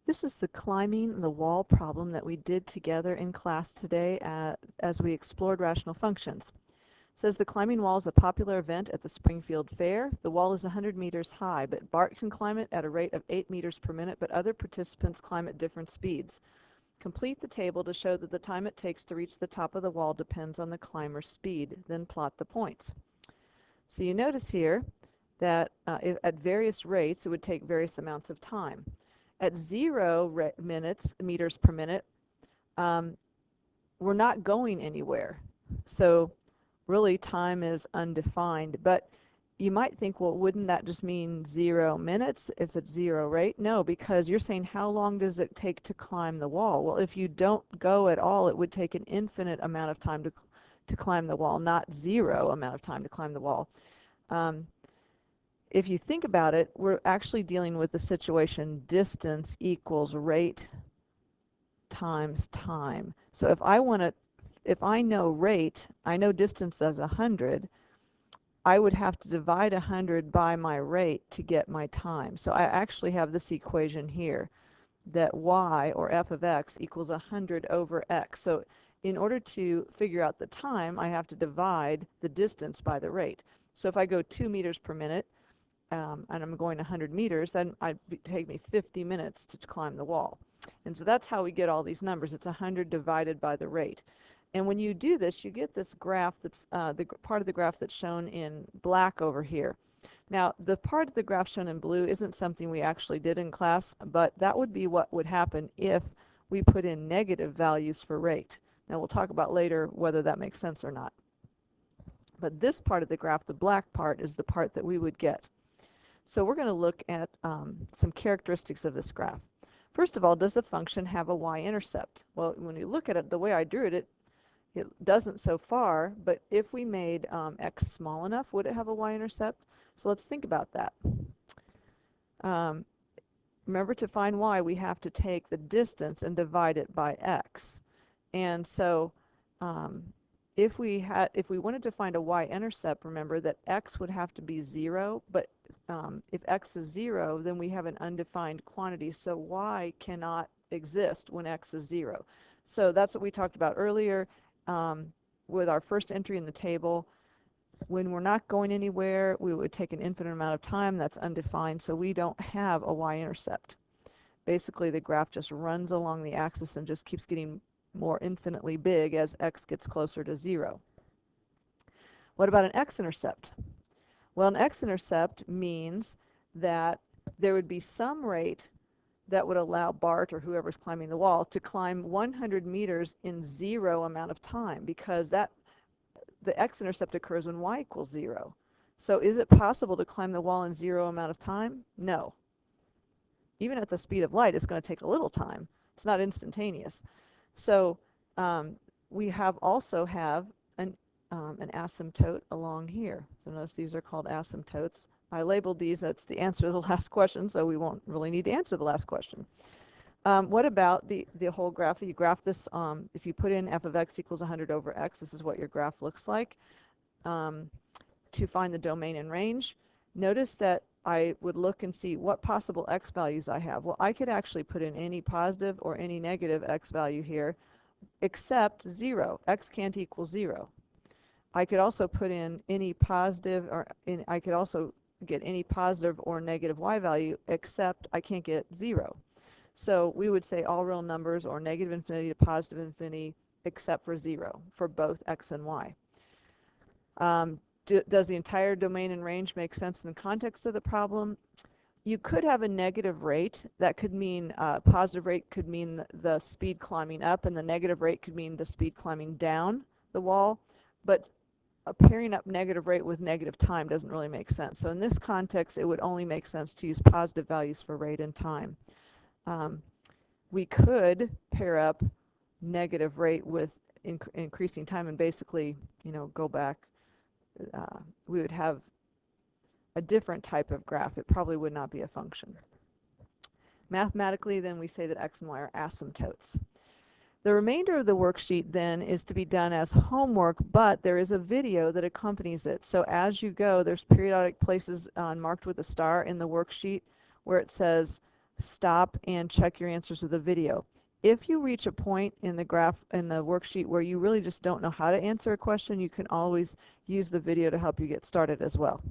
This is the climbing the wall problem that we did together in class today as we explored rational functions. It says the climbing wall is a popular event at the Springfield Fair. The wall is 100 meters high, but Bart can climb it at a rate of 8 meters per minute, but other participants climb at different speeds. Complete the table to show that the time it takes to reach the top of the wall depends on the climber's speed. Then plot the points. So you notice here that at various rates it would take various amounts of time. At 0 meters per minute, we're not going anywhere. So really time is undefined. But you might think, well, wouldn't that just mean 0 minutes if it's 0 rate? No, because you're saying how long does it take to climb the wall? Well, if you don't go at all, it would take an infinite amount of time to climb the wall, not 0 amount of time to climb the wall. If you think about it, we're actually dealing with the situation distance equals rate times time. So if I know rate, I know distance as 100, I would have to divide 100 by my rate to get my time. So I actually have this equation here, that y, or f of x, equals 100 over x. So in order to figure out the time, I have to divide the distance by the rate. So if I go 2 meters per minute, and I'm going 100 meters, then it'd take me 50 minutes to climb the wall. And so that's how we get all these numbers. It's 100 divided by the rate. And when you do this, you get this graph that's the part of the graph that's shown in black over here. Now, the part of the graph shown in blue isn't something we actually did in class, but that would be what would happen if we put in negative values for rate. Now, we'll talk about later whether that makes sense or not. But this part of the graph, the black part, is the part that we would get. So we're going to look at some characteristics of this graph. First of all, does the function have a y-intercept? Well, when you look at it, the way I drew it, it doesn't so far, but if we made x small enough, would it have a y-intercept? So let's think about that. Remember, to find y, we have to take the distance and divide it by x. And so if we wanted to find a y-intercept, remember that x would have to be 0, but if x is 0, then we have an undefined quantity, so y cannot exist when x is 0. So that's what we talked about earlier with our first entry in the table. When we're not going anywhere, we would take an infinite amount of time. That's undefined, so we don't have a y-intercept. Basically, the graph just runs along the axis and just keeps getting more infinitely big as x gets closer to 0. What about an x-intercept? Well, an x-intercept means that there would be some rate that would allow Bart, or whoever's climbing the wall, to climb 100 meters in 0 amount of time, because the x-intercept occurs when y equals 0. So is it possible to climb the wall in 0 amount of time? No. Even at the speed of light, it's going to take a little time. It's not instantaneous. So we also have an asymptote along here. So notice these are called asymptotes. I labeled these, that's the answer to the last question, so we won't really need to answer the last question. What about the whole graph? You graph this, if you put in f of x equals 100 over x, this is what your graph looks like. To find the domain and range, notice that I would look and see what possible x values I have. Well, I could actually put in any positive or any negative x value here, except 0. X can't equal 0. I could also put in any positive, I could also get any positive or negative y value, except I can't get 0. So we would say all real numbers, or negative infinity to positive infinity, except for 0, for both x and y. Does the entire domain and range make sense in the context of the problem? You could have a negative rate. That could mean positive rate could mean the speed climbing up, and the negative rate could mean the speed climbing down the wall. But pairing up negative rate with negative time doesn't really make sense. So in this context, it would only make sense to use positive values for rate and time. We could pair up negative rate with increasing time and basically, go back. We would have a different type of graph. It probably would not be a function. Mathematically, then, we say that x and y are asymptotes. The remainder of the worksheet then is to be done as homework, but there is a video that accompanies it. So as you go, there's periodic places marked with a star in the worksheet where it says stop and check your answers with a video. If you reach a point in the graph in the worksheet where you really just don't know how to answer a question, you can always use the video to help you get started as well.